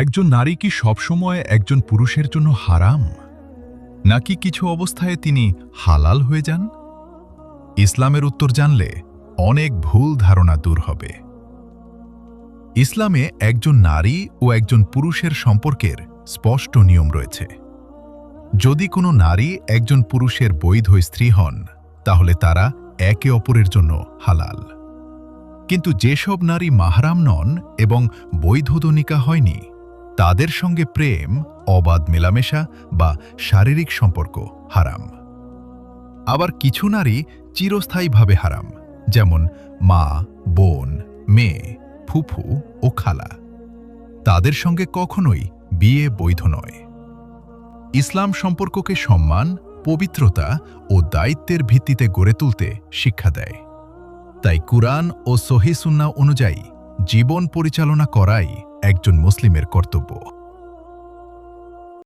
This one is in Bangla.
একজন নারী কি সবসময় একজন পুরুষের জন্য হারাম, নাকি কিছু অবস্থায় তিনি হালাল হয়ে যান? ইসলামের উত্তর জানলে অনেক ভুল ধারণা দূর হবে। ইসলামে একজন নারী ও একজন পুরুষের সম্পর্কের স্পষ্ট নিয়ম রয়েছে। যদি কোনো নারী একজন পুরুষের বৈধ স্ত্রী হন, তাহলে তারা একে অপরের জন্য হালাল। কিন্তু যেসব নারী মাহরাম নন এবং বৈধ নিকাহ হয়নি, তাদের সঙ্গে প্রেম, অবাধ মেলামেশা বা শারীরিক সম্পর্ক হারাম। আবার কিছু নারী চিরস্থায়ীভাবে হারাম, যেমন মা, বোন, মেয়ে, ফুফু ও খালা। তাদের সঙ্গে কখনোই বিয়ে বৈধ নয়। ইসলাম সম্পর্ককে সম্মান, পবিত্রতা ও দায়িত্বের ভিত্তিতে গড়ে তুলতে শিক্ষা দেয়। তাই কুরআন ও সহিহ সুন্নাহ অনুযায়ী জীবন পরিচালনা করাই একজন মুসলিমের কর্তব্য।